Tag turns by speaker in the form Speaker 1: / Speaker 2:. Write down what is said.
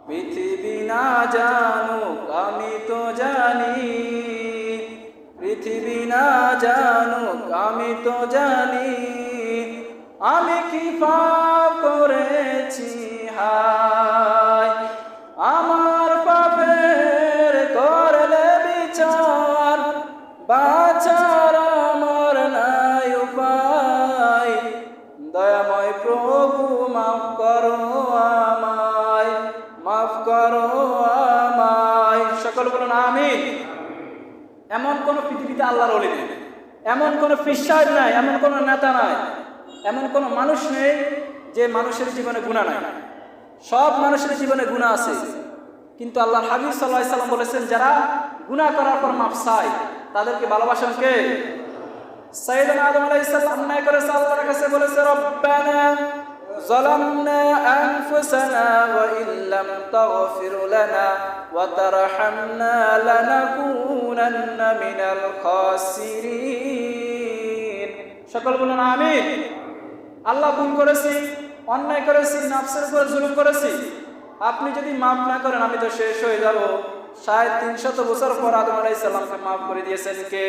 Speaker 1: পৃথিবী না জানুক আমি তো জানি, পৃথিবী না জানুক আমি তো জানি, আমি কি পাপ করেছি হায়। আমার পাপের করলে বিচার, বাঁচার আমার নাই উপায়, দয়াময় প্রভু মাফ করো আমায়, মাফ করো আমায়। সকল বলুন আমিন। এমন কোন পৃথিবীতে আল্লাহর ওলি নেই, এমন কোন পীর সাহেব নাই, এমন কোন নেতা নাই, এমন কোন মানুষ নেই যে মানুষের জীবনে গুনাহ নাই। সব মানুষের জীবনে গুনাহ আছে, কিন্তু আল্লাহর হাবিব সাল্লাল্লাহু আলাইহি সাল্লাম বলেছেন যারা গুনাহ করার পর মাফ চায় তাদেরকে ভালোবাসেন কে? সাইয়েদনা আদম আলাইহিস সালাম অন্যায় করেছে, আল্লাহর কাছে বলেছে রব্বানা যালামনা আনফুসানা ওয়া ইল্লাম তাগফির লানা ওয়া তারহামনা লানাকুনান্না মিনাল খাসিরিন। সকল বলুন আমিন। আল্লাহ ভুল করেছি, অন্যায় করেছি, নফসের উপর জুলুম করেছি, আপনি যদি মাফ না করেন আমি তো শেষ হয়ে যাব। 350 বছর পর আদম আলাইহিস সালামকে মাফ করে দিয়েছেন কে?